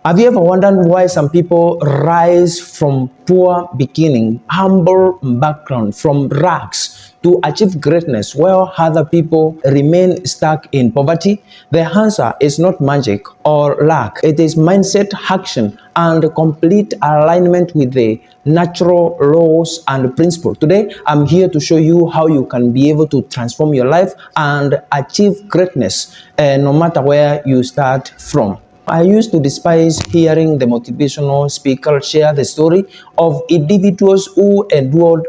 Have you ever wondered why some people rise from poor beginning, humble background, from rags to achieve greatness, while other people remain stuck in poverty? The answer is not magic or luck. It is mindset, action, and complete alignment with the natural laws and principles. Today, I'm here to show you how you can be able to transform your life and achieve greatness, no matter where you start from. I used to despise hearing the motivational speaker share the story of individuals who endured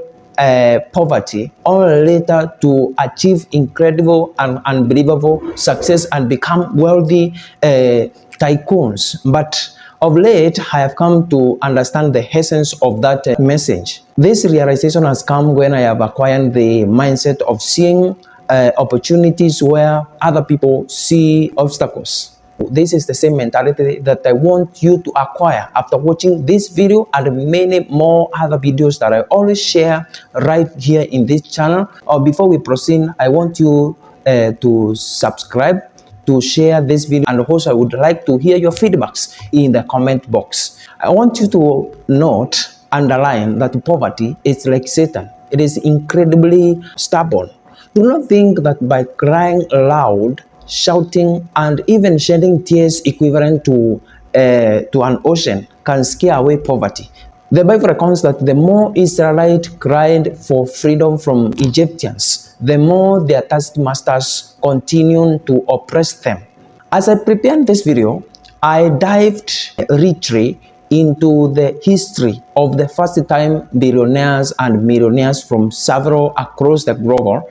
poverty, only later to achieve incredible and unbelievable success and become wealthy tycoons. But of late, I have come to understand the essence of that message. This realization has come when I have acquired the mindset of seeing opportunities where other people see obstacles. This is the same mentality that I want you to acquire after watching this video and many more other videos that I always share right here in this channel. Before we proceed, I want you to subscribe, to share this video, and also I would like to hear your feedbacks in the comment box. I want you to note, underline that poverty is like Satan. It is incredibly stubborn. Do not think that by crying loud, shouting, and even shedding tears equivalent to an ocean can scare away poverty. The Bible records that the more Israelites cried for freedom from Egyptians, the more their taskmasters continued to oppress them. As I prepared this video, I dived richly into the history of the first-time billionaires and millionaires from several across the globe.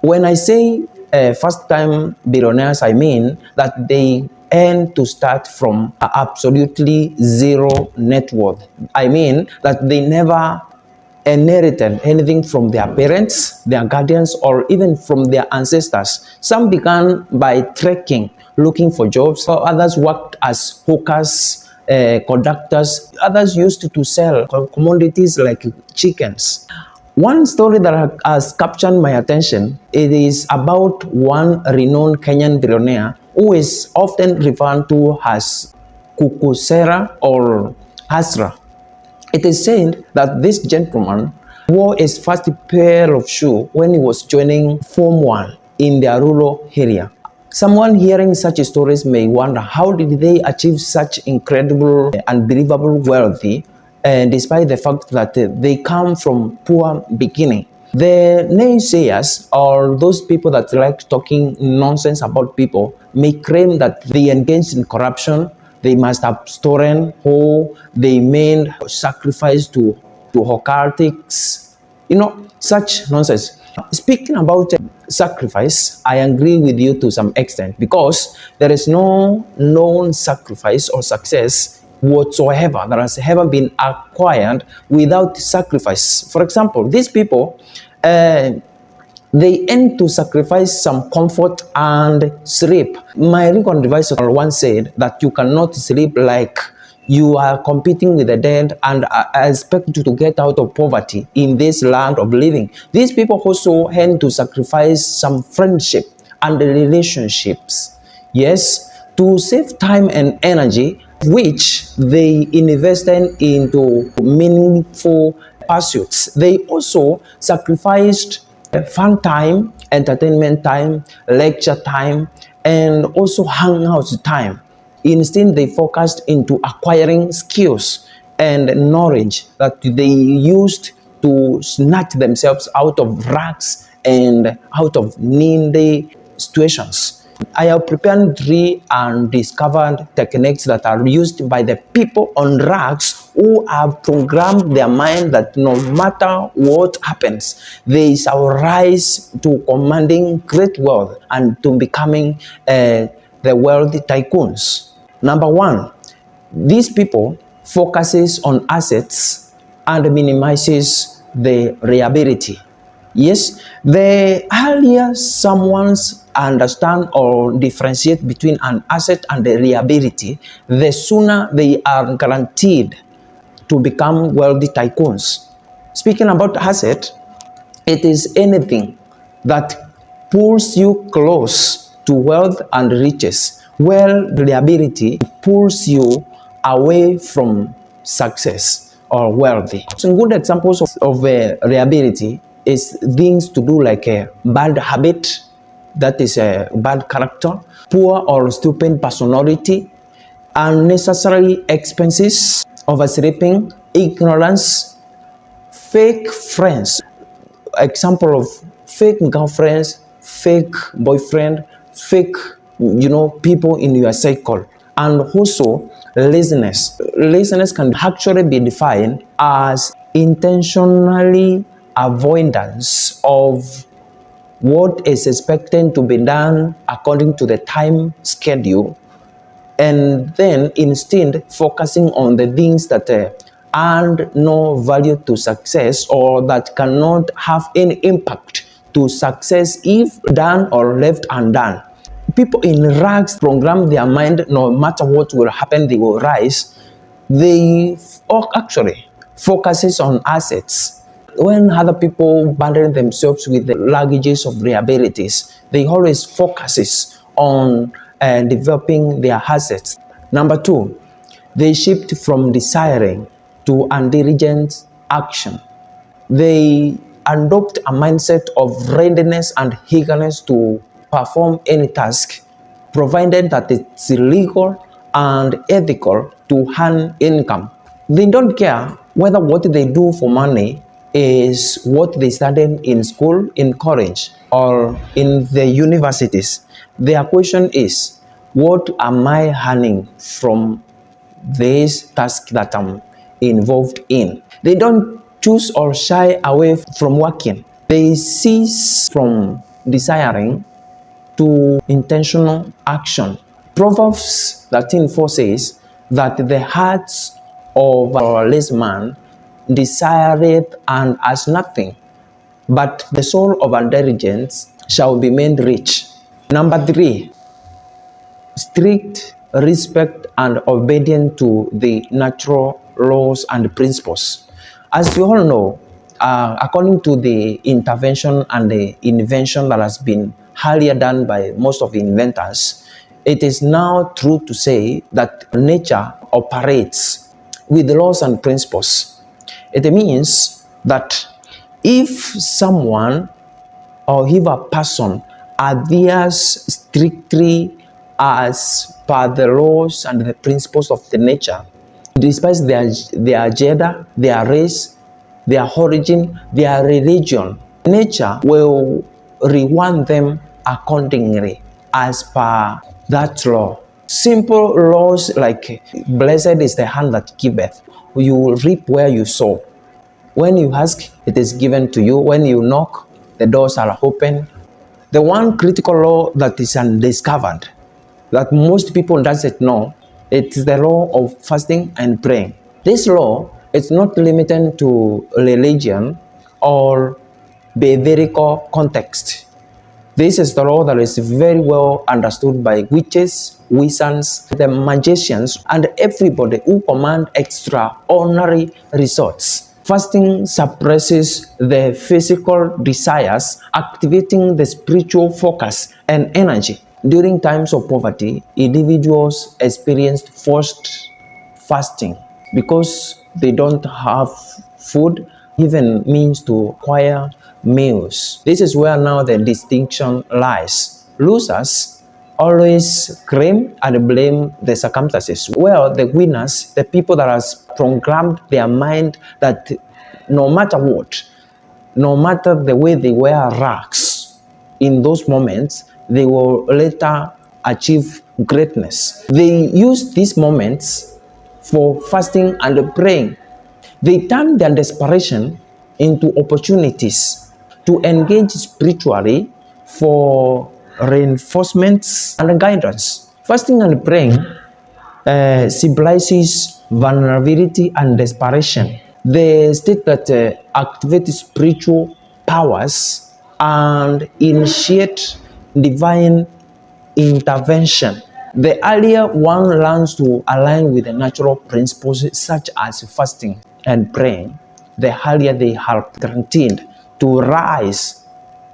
When I say first-time billionaires, I mean that they earn to start from absolutely zero net worth. I mean that they never inherited anything from their parents, their guardians, or even from their ancestors. Some began by trekking, looking for jobs. Others worked as hookers, conductors. Others used to sell commodities like chickens. One story that has captured my attention, it is about one renowned Kenyan billionaire who is often referred to as Kukusera or Hasra. It is said that this gentleman wore his first pair of shoes when he was joining Form 1 in their rural area. Someone hearing such stories may wonder, how did they achieve such incredible, unbelievable wealth, despite the fact that they come from poor beginning? The naysayers, or those people that like talking nonsense about people, may claim that they engaged in corruption, they must have stolen, or they made sacrifice to occultics, such nonsense. Speaking about sacrifice, I agree with you to some extent, because there is no known sacrifice or success whatsoever that has ever been acquired without sacrifice. For example, these people, they aim to sacrifice some comfort and sleep. My recon advisor once said that you cannot sleep like you are competing with the dead and expect you to get out of poverty in this land of living. These people also aim to sacrifice some friendship and relationships. Yes, to save time and energy, which they invested into meaningful pursuits. They also sacrificed fun time, entertainment time, lecture time, and also hangout time. Instead, they focused into acquiring skills and knowledge that they used to snatch themselves out of rags and out of needy situations. I have prepared 3 undiscovered techniques that are used by the people on rags who have programmed their mind that no matter what happens, they shall rise to commanding great wealth and to becoming the wealthy tycoons. Number 1, these people focuses on assets and minimizes the reliability. Yes, the earlier someone's understand or differentiate between an asset and the reliability, the sooner they are guaranteed to become wealthy tycoons. Speaking about asset, it is anything that pulls you close to wealth and riches, while reliability pulls you away from success or wealthy. Some good examples of reliability is things to do like a bad habit, that is a bad character, poor or stupid personality, unnecessary expenses, oversleeping, ignorance, fake friends. Example of fake girlfriends, fake boyfriend, fake people in your cycle. And also laziness. Laziness can actually be defined as intentionally avoidance of what is expected to be done according to the time schedule, and then instead focusing on the things that add no value to success, or that cannot have any impact to success if done or left undone. People in rags program their mind, no matter what will happen, they will rise. They actually focuses on assets. When other people burden themselves with the luggages of their abilities, they always focuses on developing their assets. Number two, they shift from desiring to intelligent action. They adopt a mindset of readiness and eagerness to perform any task, provided that it's legal and ethical to earn income. They don't care whether what they do for money is what they studied in school, in college, or in the universities. Their question is, what am I earning from this task that I'm involved in? They don't choose or shy away from working. They cease from desiring to intentional action. Proverbs 13:4 says that the hearts of a lawless man desireth and has nothing, but the soul of intelligence shall be made rich. Number three, strict respect and obedience to the natural laws and principles. As you all know, according to the intervention and the invention that has been earlier done by most of the inventors, it is now true to say that nature operates with laws and principles. It means that if someone or if a person adheres strictly as per the laws and the principles of the nature, despite their gender, their race, their origin, their religion, nature will reward them accordingly as per that law. Simple laws like blessed is the hand that giveth, you will reap where you sow. When you ask, it is given to you. When you knock, the doors are open. The one critical law that is undiscovered, that most people doesn't know, it is the law of fasting and praying. This law is not limited to religion or biblical context. This is the law that is very well understood by witches, wizards, the magicians, and everybody who command extraordinary results. Fasting suppresses the physical desires, activating the spiritual focus and energy. During times of poverty, individuals experienced forced fasting because they don't have food, even means to acquire meals. This is where now the distinction lies. Losers always claim and blame the circumstances, while the winners, the people that has programmed their mind that no matter what, no matter the way they wear rags, in those moments, they will later achieve greatness. They use these moments for fasting and praying. They turn their desperation into opportunities to engage spiritually for reinforcements and guidance. Fasting and praying symbolizes vulnerability and desperation. They state that activate spiritual powers and initiate divine intervention. The earlier one learns to align with the natural principles such as fasting and praying, the earlier they are guaranteed to rise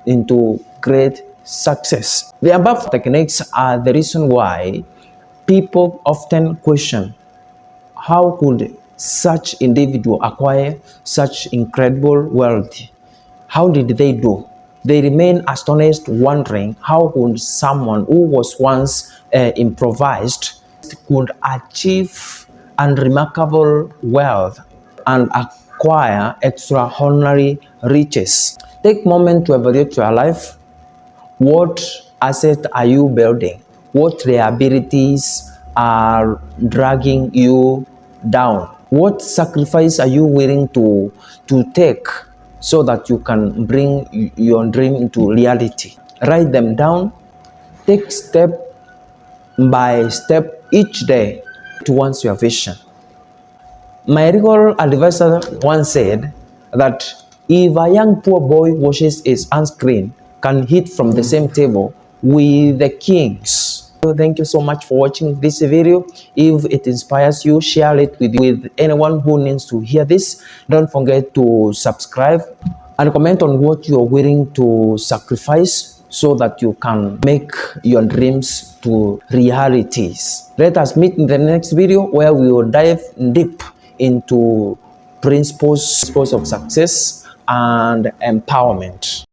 into great success. The above techniques are the reason why people often question How could such individual acquire such incredible wealth? How did they do? They remain astonished, wondering how could someone who was once improvised could achieve unremarkable wealth and acquire extraordinary riches. Take a moment to evaluate your life. What asset are you building? What liabilities are dragging you down? What sacrifice are you willing to take so that you can bring your dream into reality? Write them down. Take step by step each day towards your vision. My legal advisor once said that if a young poor boy washes his hands clean, can eat from the same table with the kings. So thank you so much for watching this video. If it inspires you, share it with anyone who needs to hear this. Don't forget to subscribe and comment on what you're willing to sacrifice so that you can make your dreams to realities. Let us meet in the next video where we will dive deep into principles of success and empowerment.